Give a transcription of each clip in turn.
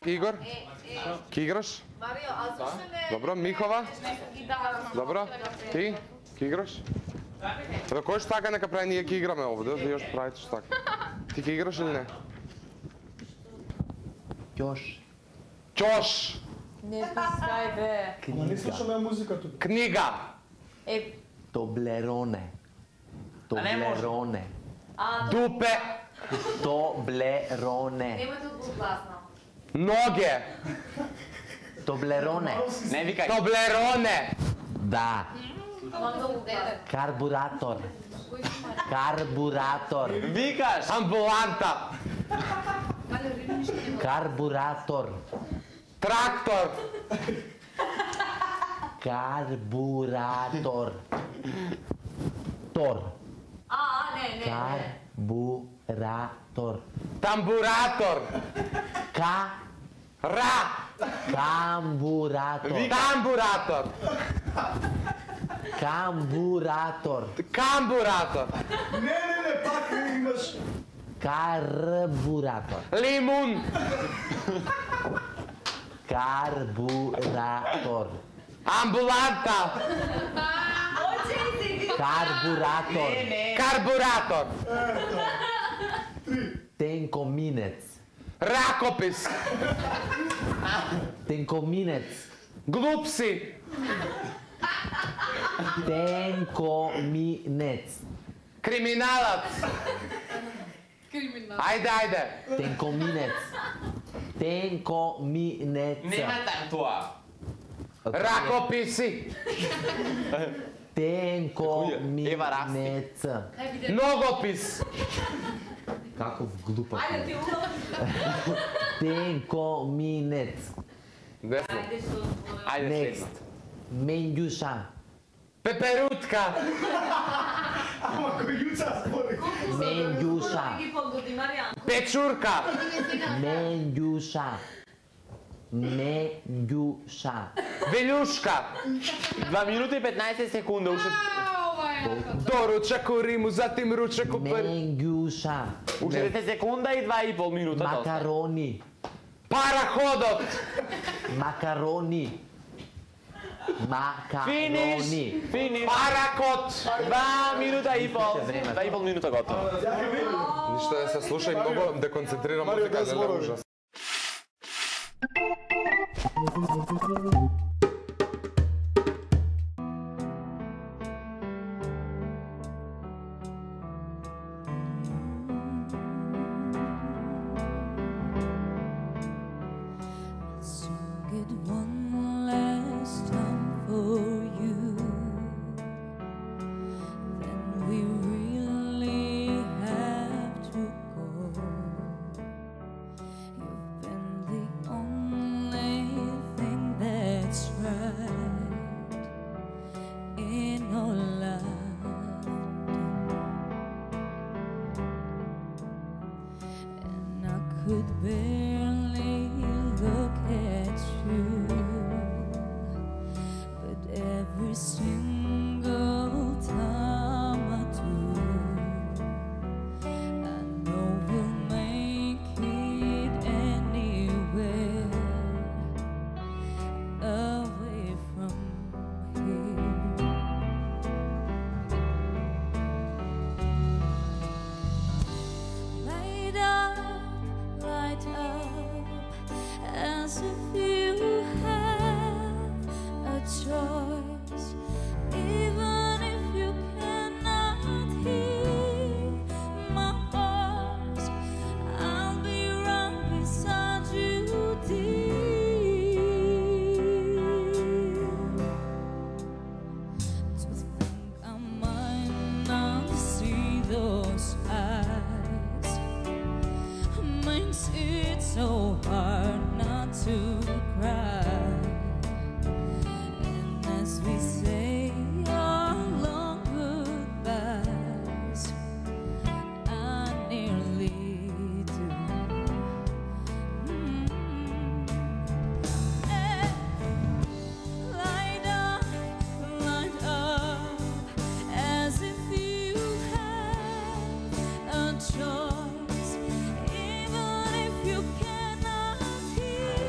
Igor? Ki igraš? Mario, a zašto ne... Dobro, Mihova? Dobro, ti? Ki igraš? Evo, koji štaka neka pravi, nije ki igrame ovdje, vi još pravite štaka. Ti ki igraš ili ne? Još. Ćoš! Ne piskaj be. Ама не слушаме музика тук. Knjiga! Toblerone. Toblerone. Dupe! Toblerone. Nemojte odbog glasno. Noge! Toblerone. Ne vikaj. Toblerone! Da. Много дете. Karburator. Karburator. Vikaš! Ambulanta! Karburator. Traktor! Karburator. Tor. Ne. Karburator. Tamburator! Ra! Kamburator. Tamburator! Kamburator. Kamburator! Не, пак имаш. Karburator. Limun! Karburator. Ambulanta! Karburator. Karburator! Tenkominec. Rakopis! Tenkominec. Glupsi! Tenkominec. Kriminalac! Ajde! Tenkominec. Tenkominec. Nema tam toa. Rakopisi! Tenkominec. Nogopis! Каков глупав. Ajde ti ulazi. Tenkominec. Ne znam. Ajde Next. sljedno. Menjuša. Peperutka! Ама кој јуца спори. Menjuša. Pečurka! Menjuša. Menjuša. Viljuška! 2 minuta i 15 sekunda ušte... Doručak u Rimu, zatim ručak u Parizu. Menjuša. Ušte 10 sekunda i 2,5 minuta. Makaroni. Parahodot! Makaroni. Makaroni. Finish! Parakot! 2 minuta i pol. 2,5 minuta gotovo. Ništa, ja sad slušaj, mnogo dekoncentriram muzika, daj ne zborovi. užas. Sing it one last time for you. Then we really have to go. You've been the only thing that's right in our life. And I could barely look at you, but every single time I do, I know we'll make it anywhere away from here. Light up, as if you have a choice, even if you cannot hear my voice. I'll be right beside you, dear. To think I might not see those eyes makes it so hard not to cry. And as we say our long goodbyes, I nearly do. Light up, as if you have a choice, even if you cannot hear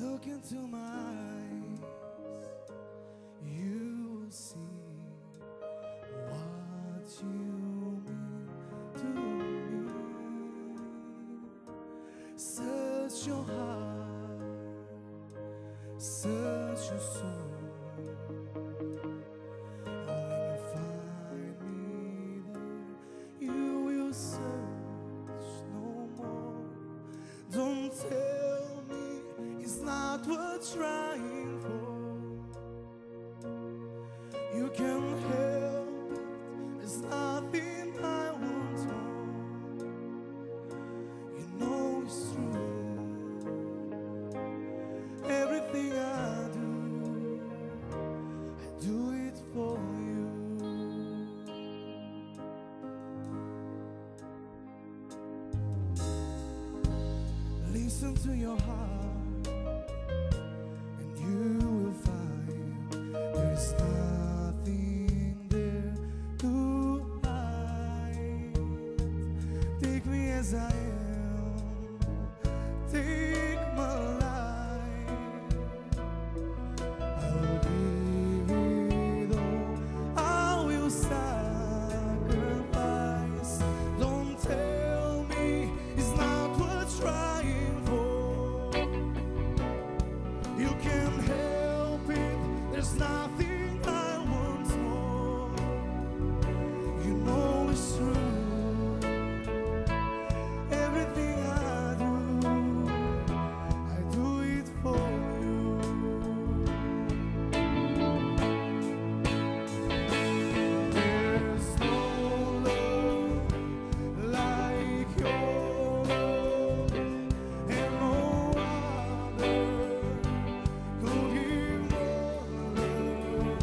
Look into my eyes, you will see what you mean to me. Search your heart, search your soul. And when you find me there, you will search no more. Don't tell me it's not worth trying for. You can't help it, there's nothing I want more. You know it's true. Everything I do it for you. Listen to your heart, and you will find there's nothing there to hide. Take me as I am, take my life. I will give it all, I will sacrifice. Don't tell me it's not worth trying for. You can't help it, there's nothing I want more. You know it's true. Everything I do it for you. There's no love like your love, and no other could give more love.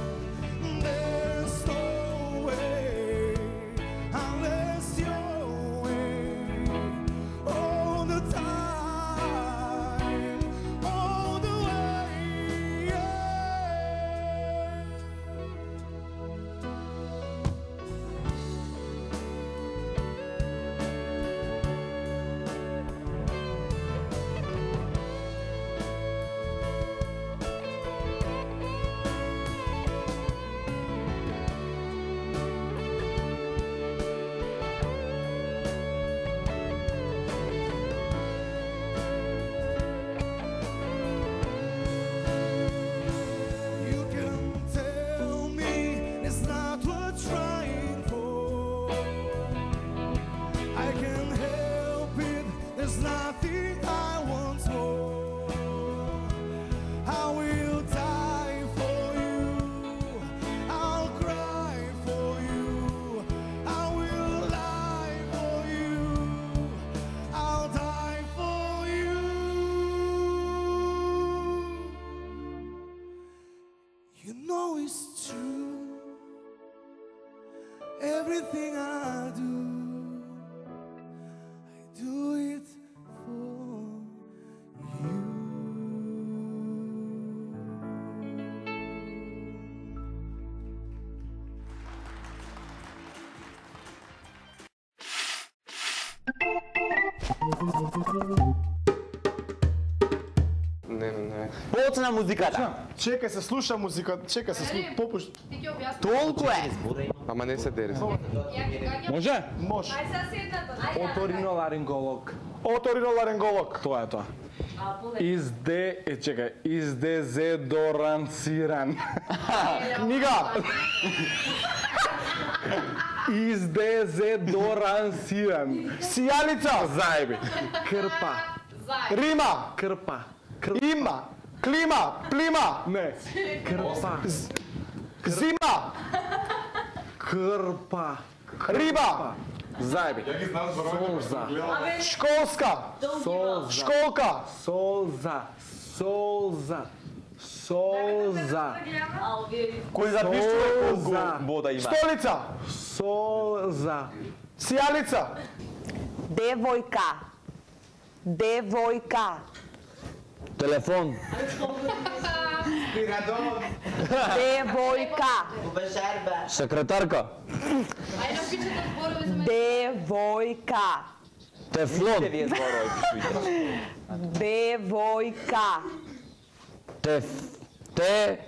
There's no way unless your way. All the time, all the way. You can tell me it's not worth trying for. I can't help it, there's nothing I want more. I will die for you, I'll cry for you, I will lie for you, I'll die for you. You know it's true. Everything I do it for you. Не. Почна музиката. Чекай се, слуша музика, чекай се, попуш. Ти ги обясни. Толку е. Ама не се дери. Може? Може. Ај сега седнато. Ајде. Оториноларинголог. Оториноларинголог. Тоа е тоа. А, поле. Издезодорансиран. Книга. Издезодорансиран. Сијалица. Заеби. Крпа. Зај. Рима. Крпа. Има. Клима. Плима. Не. Крпа. Зима. Крпа. Риба. Заеби. Солза. Школска. Солза. Школка. Солза. Солза. Солза. А, овие. Кој запишува колку Солза. бода има? Столица. Солза. Сијалица. Девојка. Девојка. Телефон. Девојка. Секретарка. Ајде напишете зборови за мене. Девојка. Тефлон. Девојка.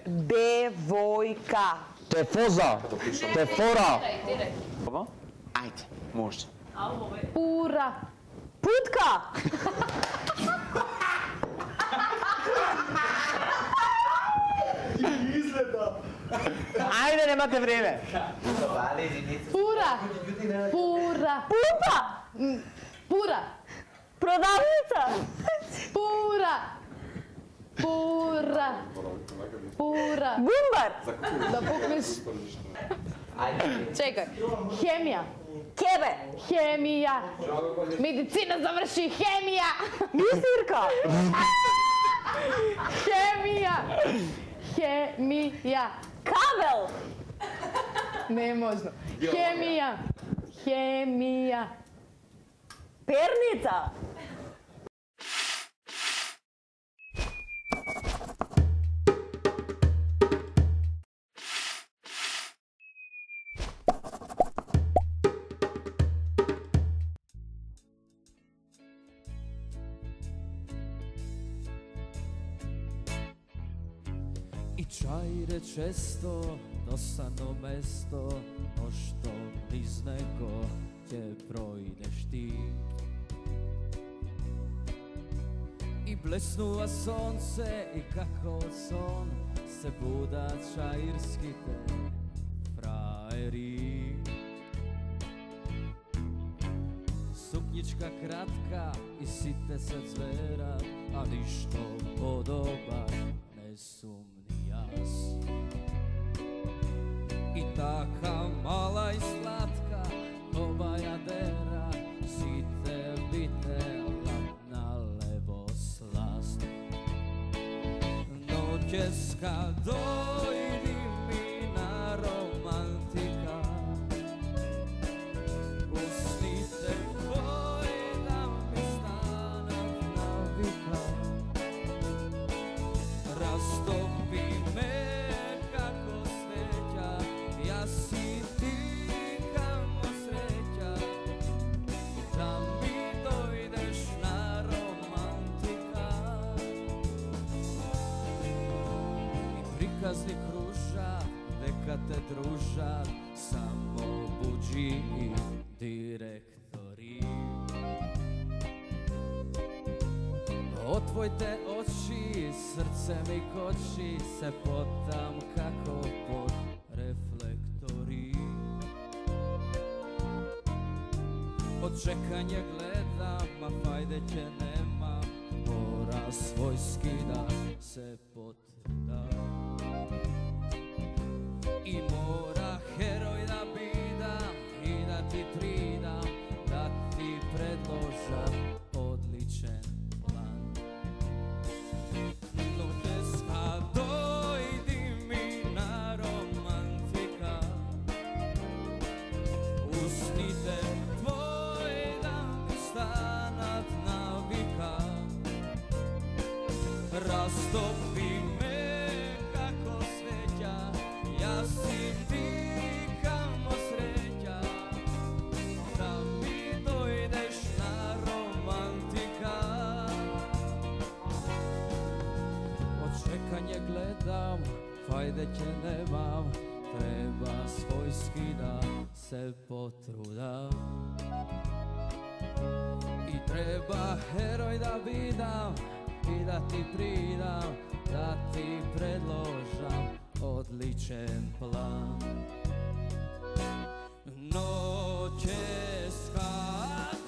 Devojka. Tefoza. Tefora. Ajde, može. Pura. Putka. Ajde, nemate vrijeme. Pura. Pura. Pupa. Pura. Prodavnica. Pura. Pura. Pura. Gumbar. Da pukneš. Čekaj. Hemija. Kebe. Hemija. Medicina završi. Hemija. Misirka. Hemija. Hemija. Kabel. Ne možno. Hemija. Hemija. Pernica. I čajre često dosadno mesto, no što niz neko te projdeš ti. I blesnuva sonce i kako son se buda čajirski te frajeri. Suknjička kratka i site se zvera, a ništo podoba ne sumni jas. I taka mala i slatka ko bajadera, site vitela na levo slast. Noćeska dojdi mi na romantika, usnite tvoj da mi stanat navika. Rastopi me kako sveća, ja si ti kamo sreća, da mi dojdeš na romantika. I prikazni kružak, neka te družak, samo buđi direktori. Otvojte oči, srce mi koči, se potam kako pod reflektori. Od čekanja gledam, a fajde će nema, mora svojski da se potruda. I mora heroj da bidam i da ti pridam, da ti predložam odličan plan. Noćeska dojdi mi na romantika, usnite tvoj da mi stanat navika. Rastopi me kako sveća, ja si ti kamo sreća, da mi dojdeš na romantika. Od čekanja gledam, fajde će nemam, treba svojski da se potrudam. I treba heroj da bidam i da ti pridam, da ti predložam odličan plan. Noćeska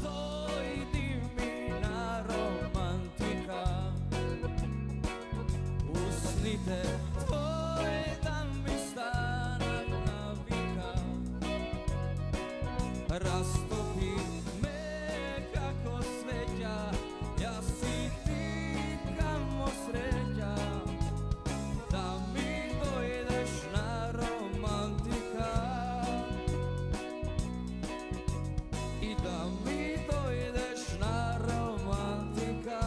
dojdi mi na romantika, usnite tvoj da mi stanat navika. Rastopi me kako sveća, ja si ti kamo sreća, da mi dojdeš na romantika. I da mi dojdeš na romantika.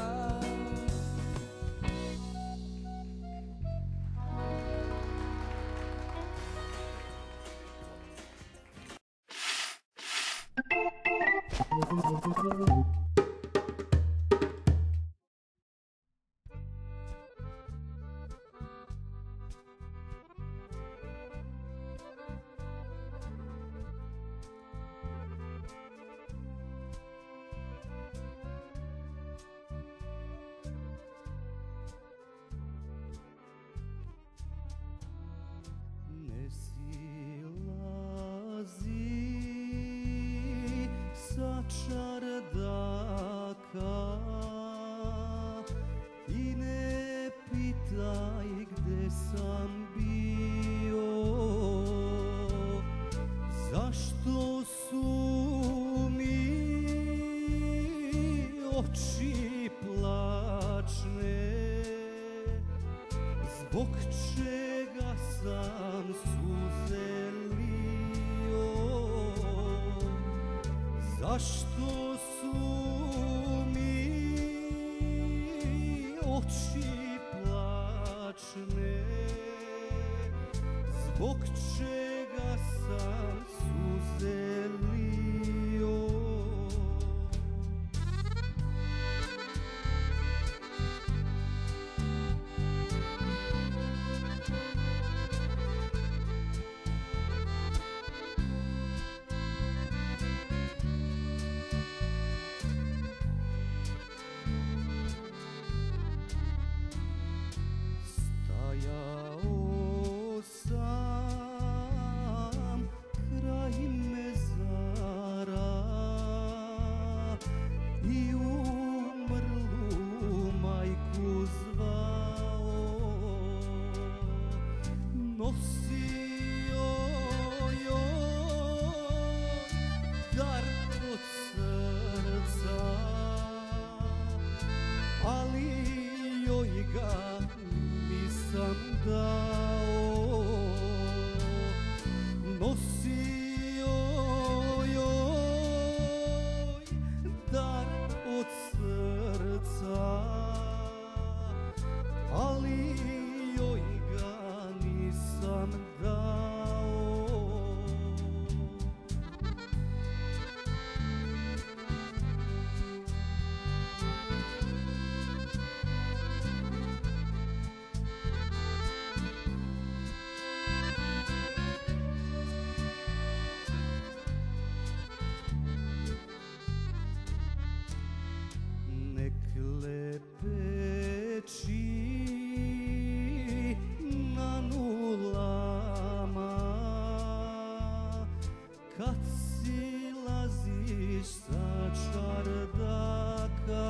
Zašto su mi oči plačne? Zbog čega sam suze lio? Stajao sam kraj mezara i umrlu majku zvao. Nosio joj dar od srca, ali joj ga nisam dao. Nosio joj dar od srca, ali joj ga nisam dao. Nek lepeći na nulama kad silaziš sa čardaka.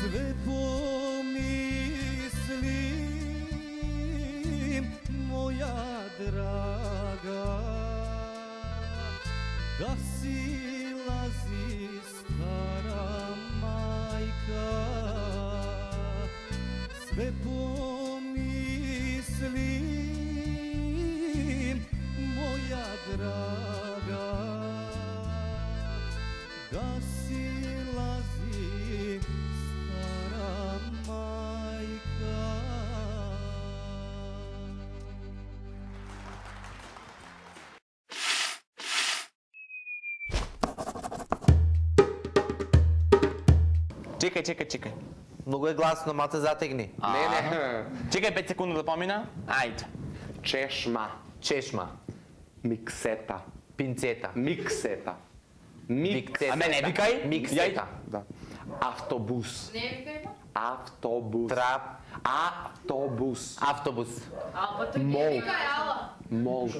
Sve pomislim, moja draga, da silazi stara majka. Sve pomislim, moja draga, da silazi stara majka. Čekaj. Много е гласно, малце затегни. Ne. Čekaj 5 sekundi da pomina. Ajde. Češma. Чешма. Mikseta. Пинцета. Mikseta. Викцета. не викай. Миксета. Da. Автобус. Не викай па. Автобус. Трап. Автобус. Автобус. Ала, тој не Мол. викај, ала. Молк.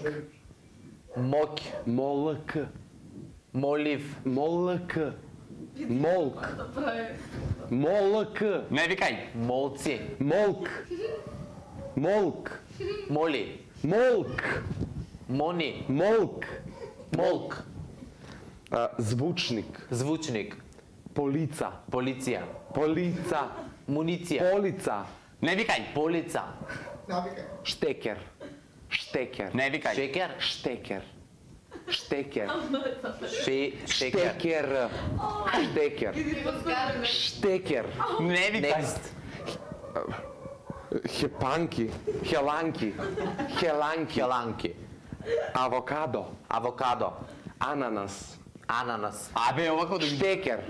Мок. Молък. Молив. Молък. Молк. Молък. Не викай. Молци. Молк. Молк. Моли. Молк. Мони. Молк. Молк. Звучник. Звучник. Полица. Полиция. Полица. Муниция. Полица. Не викай. Полица. Штекер. Штекер. Не викай. Шекер. Штекер. Штекер. Шекер. Штекер. Штекер. Штекер. Не викай. Next. Хепанки. Хеланки. Хеланки. Хеланки. Авокадо. Авокадо. Ананас. Ананас. Абе, ovako da... Штекер.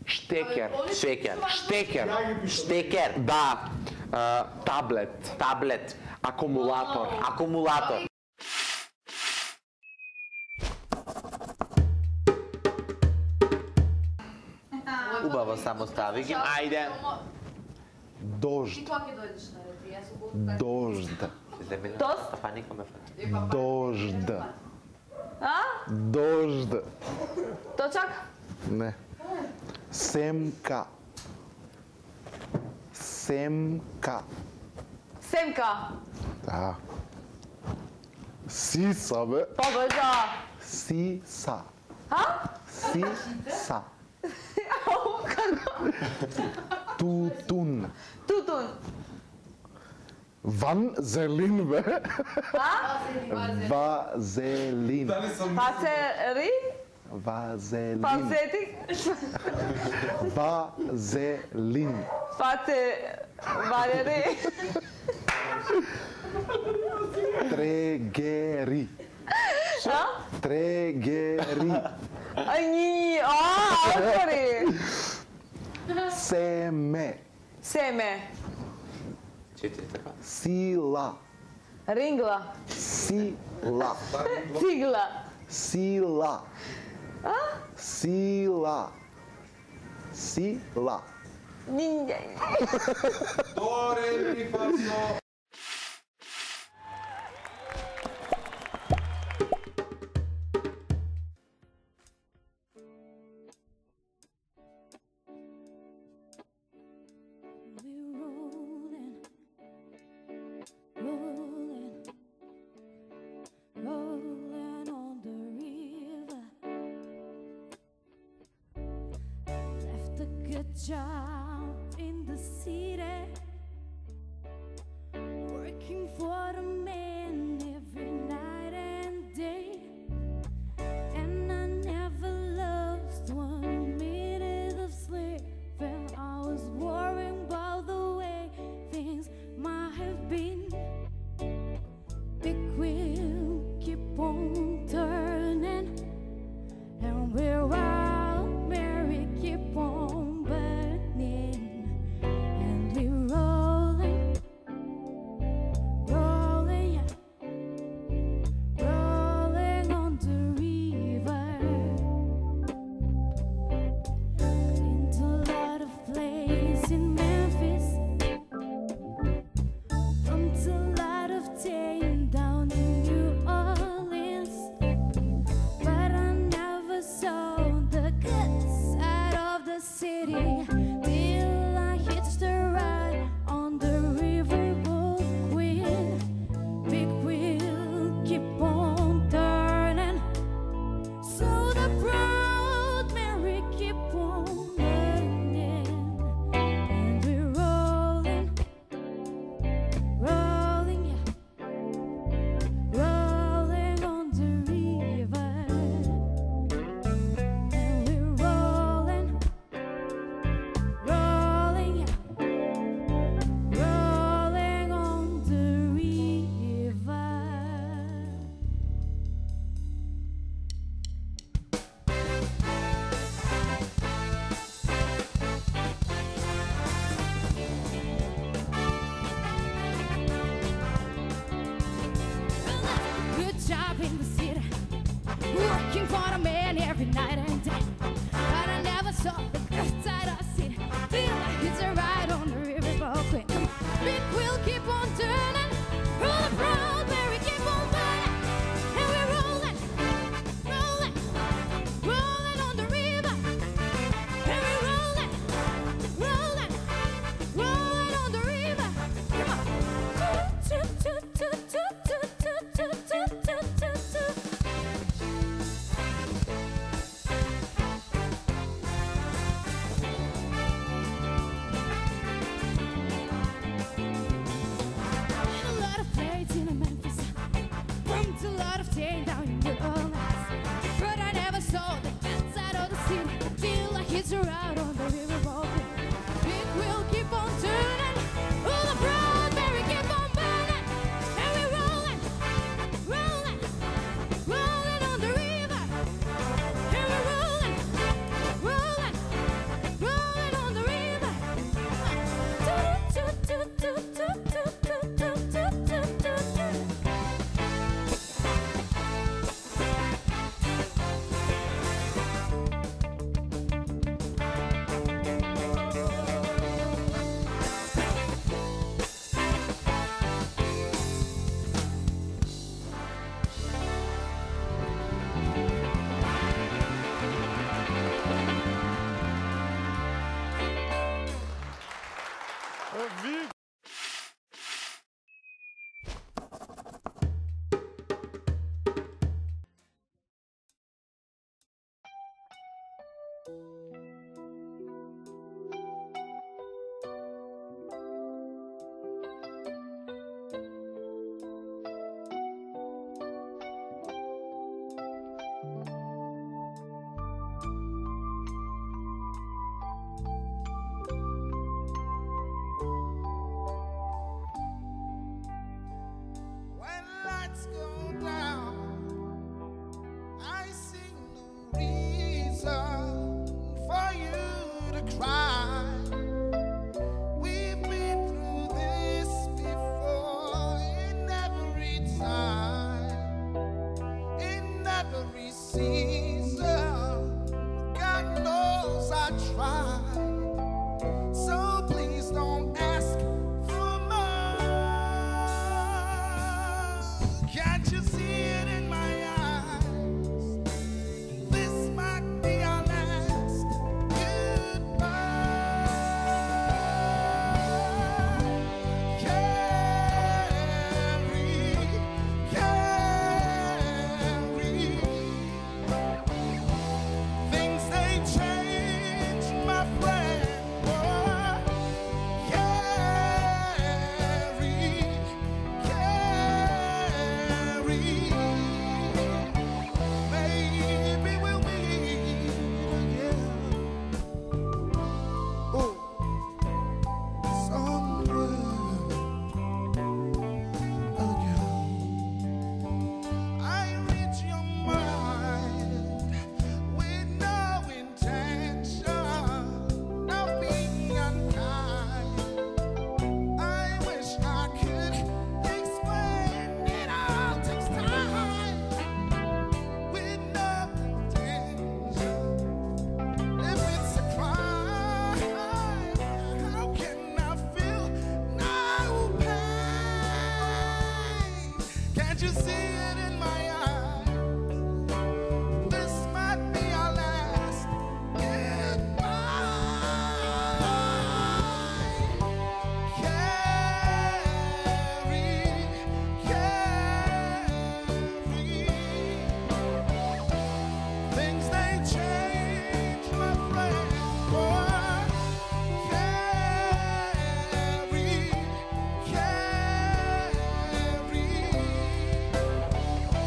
Штекер. Шекер. Штекер. Штекер. Да. Таблет. Таблет. Акумулатор. Акумулатор. Убаво само стави ги. Ajde. Дожд. Кога ќе дојдеш на ред? Јас сум голем. Дожд. Тост? Стафани коме фати. Дожд. А? Дожд. Точак? Не. Семка. Семка. Семка. Да. Сиса, бе. Побежа. Сиса. А? Сиса. Ау, како? Тутун. Тутун. Ванзелин, бе. А? Вазелин. Пацерин? Vazelin. Falseti. Vazelin. Valeri. Tregeri. Ha? Tregeri. Ai, aferin. Seme. Seme. 4 така. Sila. Ringla. Sila. Cigla. Sila. Sila. Sila. Ninja. Do, re, mi, fa, sol. We're rolling, rolling, rolling on the river. Left a good job in the city, working for the man every night and day. And I never lost 1 minute of sleep. And I was worrying about the way things might have been. Big wheel keep on turning, and we're wild, Mary keep on burning, and we're rolling, rolling, yeah, rolling on the river. Into a lot of place in Memphis, pumped a lot of tame down in New Orleans, but I never saw the good side of the city till I hitched a ride on the riverboat Queen. Big wheel keep on turning, so the proud Mary keep on burning, and we're rolling, rolling, yeah, rolling on the river, and we're rolling, rolling, yeah, rolling on the river. Good job in the city, working for the man every night and day. But I never saw the good side of the city till I hit a ride on the riverboat Queen. Come on, big wheel keep on turning, roll the proud Mary keep on burning, and we're rolling, rolling, rolling on the river, and we're rolling, rolling, rolling on the river. Come on. Toot, toot, toot, toot, toot, toot, toot, toot, toot, toot, toot. season. God knows I tried, so please don't ask for more. Can't you see it in my eyes? This might be our last goodbye. Things they change, my friend. Maybe we'll meet again. Oh, somewhere again. I read your mind with no intention of being unkind. I wish I could explain it all takes time with no intention. If it's a crime, how can I feel no pain? Can't you see it in my eyes? This might be our last Things they change, my friend.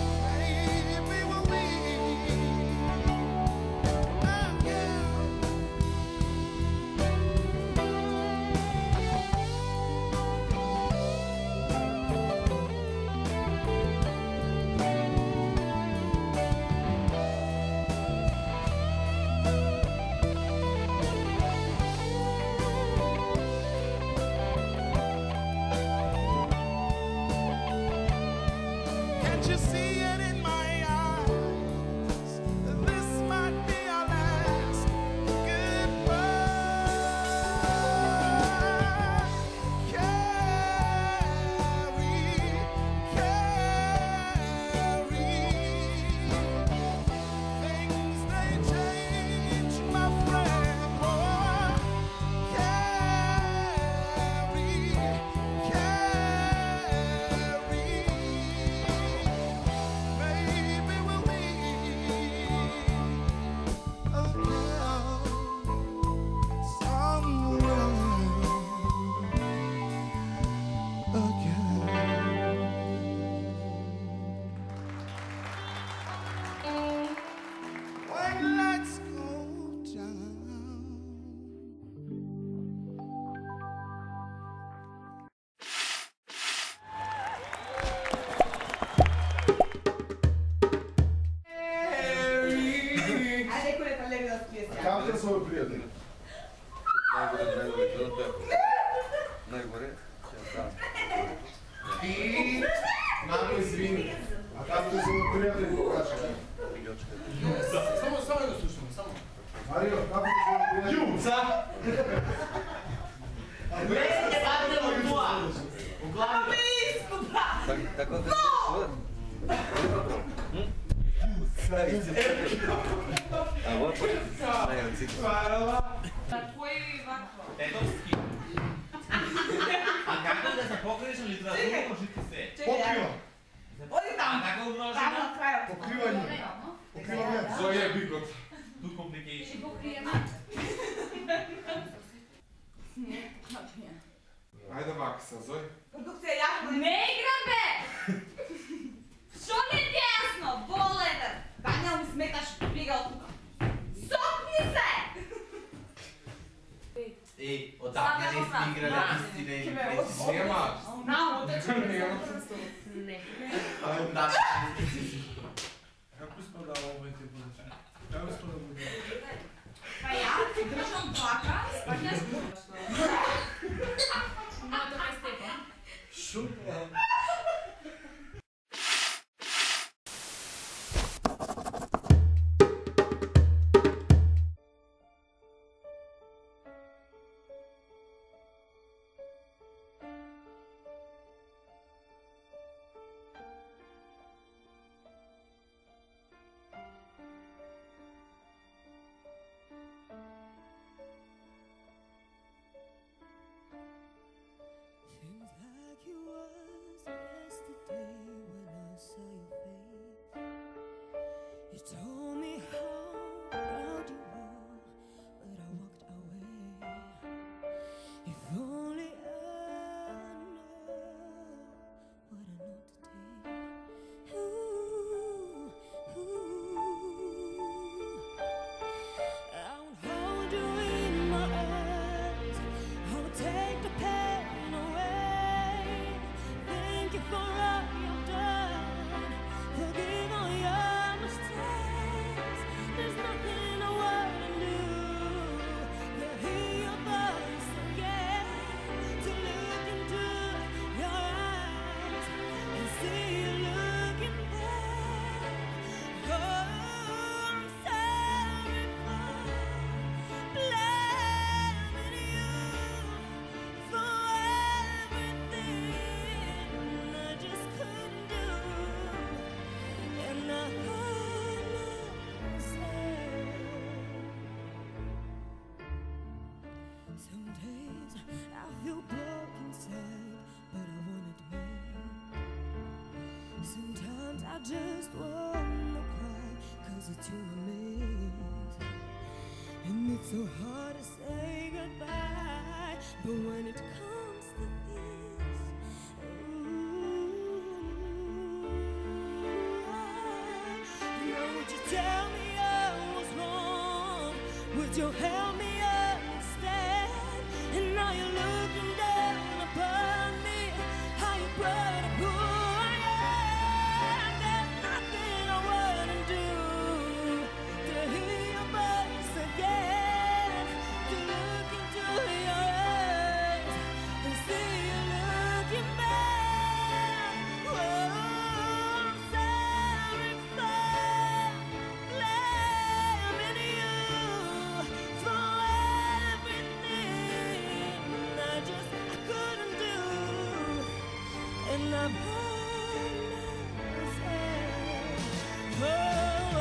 Maybe we'll meet again. Can't you see it in my eyes? This might be our last goodbye. Things they change, my friend. Maybe we'll meet again. When lights go down. Kako su ovi prijatelji? Najgore. I mamo izvini. A kako su ovi prijatelji pokažete? Samo da slušamo, samo. Mario, kako su ovi prijatelji? Juca! Tako da a вот A kako da se pokriješ na literaturu, možete se? Pokriva. Odi tamo. A kako umnožimo? Pokrivanje. Pokrivanje. Zove bikot. Tu complication. Ajde Maksa, zove. Produkcija jako... Ne igram be! Što mi je tjesno, boleder! Daniel mi smetaš, briga od tuka. Sopni se! Ej, odakle niste igrali istine i presine? Nemaš. Namo, to će mi Ne. Kako spada ovo te buduće? Kako spada ovo? Pa ja ti držam plakat, pa ne skupaš to. No, to je Stefan. Šupa. just wanna cry, 'cause it's your lips. And it's so hard to say goodbye, but when it comes to this, would you tell me I was wrong? Would you help me understand? And now you're looking down upon me, how you brought up who I am. There's nothing I wanna do to hear your voice again, to look into your eyes and see you looking back. Oh, I'm sorry for blaming you for everything I couldn't do, and I've hurt myself. Oh,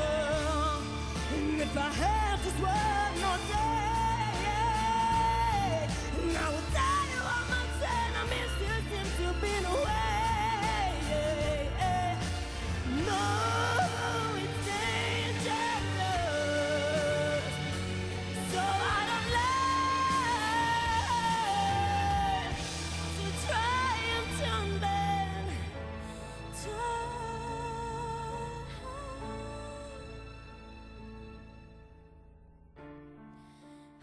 and if I had just one more day, and I would tell you how much I miss you since you've been away. No, it's dangerous, so I don't like to try and turn back time.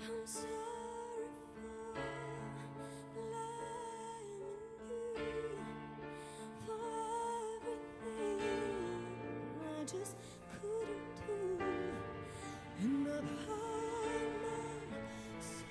I'm sorry for blaming you for everything I just couldn't do, and I've hurt myself.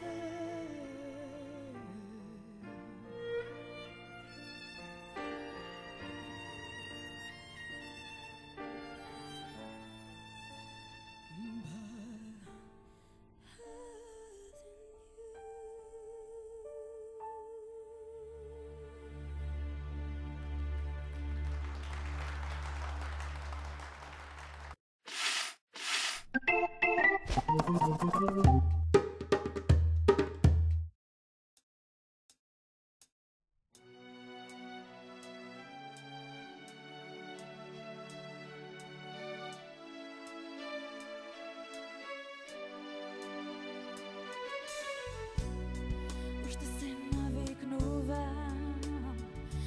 Už se naviknúvam,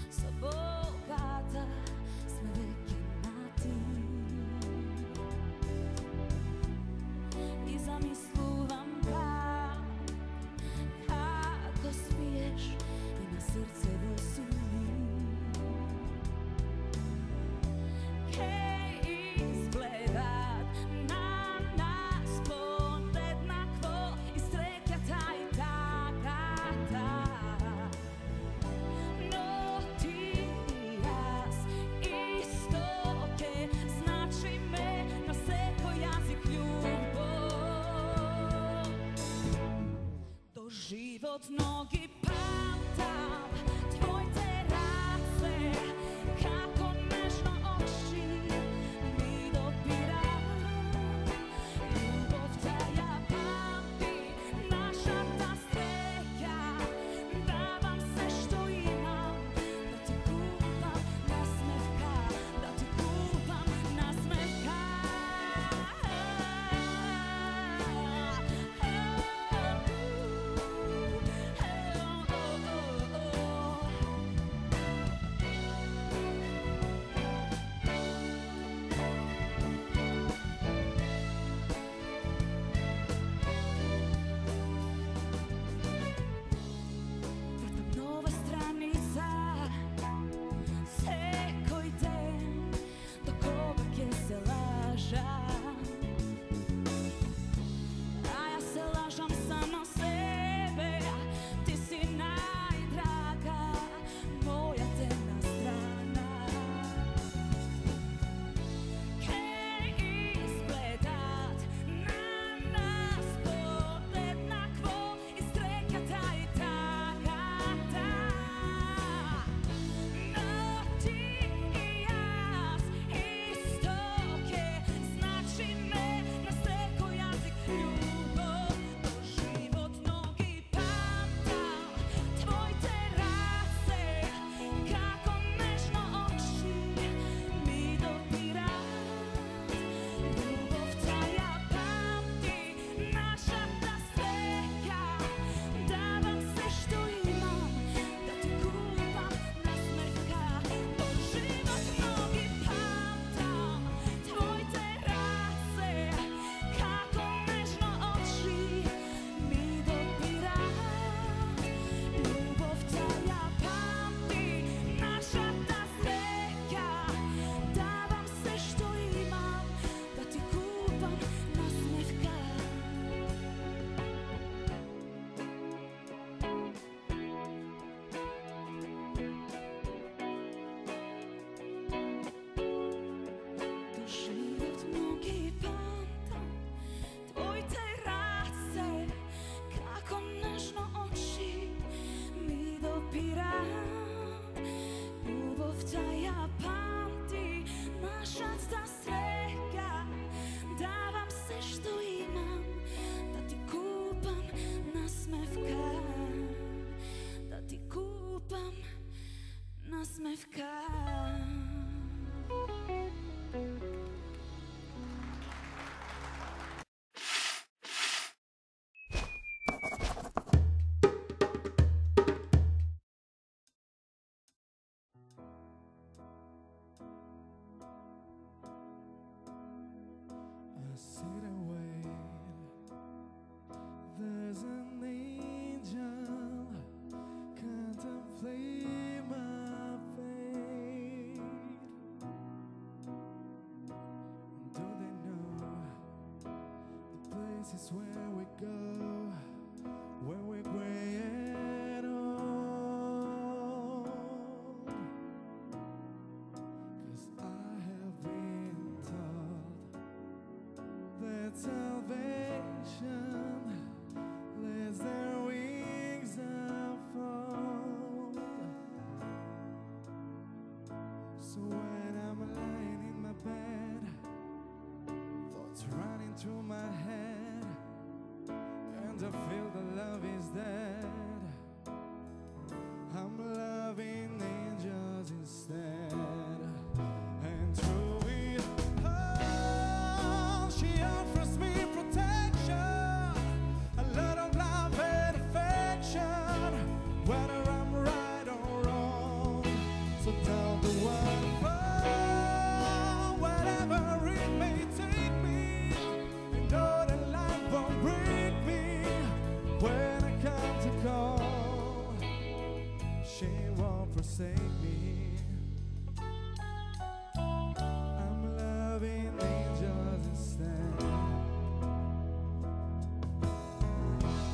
sa bogata, sme veky na tým. I zamyslúvam práv, ako spieš, i na srdce dosumím. Keď izgledať na nás pogled na kvo, i strekata i takata. No ty jas isto, ke značíme na seko jazyk ľubov. Do život nogi pamtam, tvoj terase, kako nežno oči mi dopira. Ljubov ťa ja pamtim, naša ta streka, dávam se što imam, da ti kupam nasmevka, da ti kupam nasmevka. Oh, sit and wait. There's an angel contemplate my fate. And do they know the places where we go when we're gray and old? 'Cause I have been taught that salvation lets their wings unfold. So when I'm lying in my bed, thoughts running through my head, and I feel the love is dead, I'm loving angels instead. And through it all, she offers me protection, a lot of love and affection, whether I'm right or wrong. So tell the world, wherever it may take me, I know that life won't break me when I come to call. She won't forsake me. I'm loving angels instead.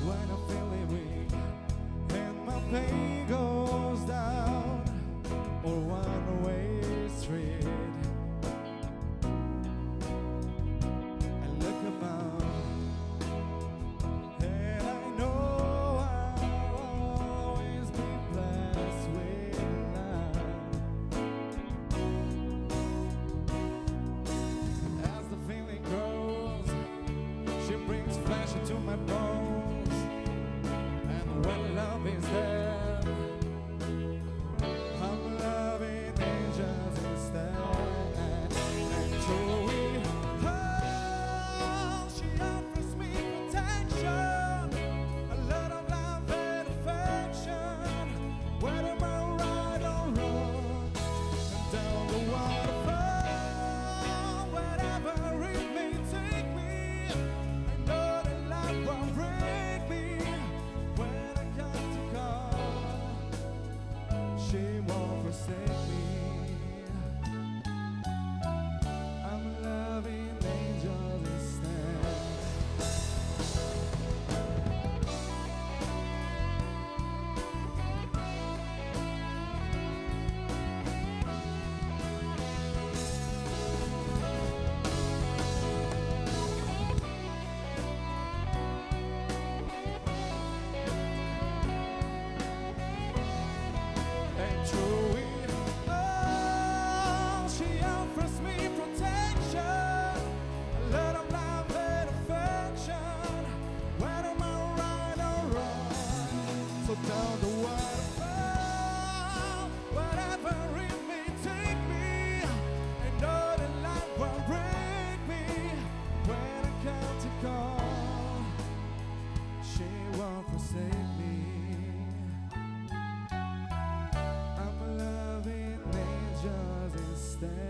When I'm feeling weak and my pain goes down or one-way street, I look about and I know I'll always be blessed with love. As the feeling grows, she brings flesh into my bones, and when love is there, I'm loving angels instead. And through it all, she offers me protection, a lot of love and affection, whether I'm right or wrong. And down the waterfall, wherever it may take me, I know that life won't break me when I come to call. She won't forsake me. I'm loving angels instead. And through it all, she offers me protection, a lot of love and affection, whether I'm right or wrong. So down the waterfall, whatever it may take me, I know that life won't break me when I come to call. She won't forsake me. I'm loving angels instead.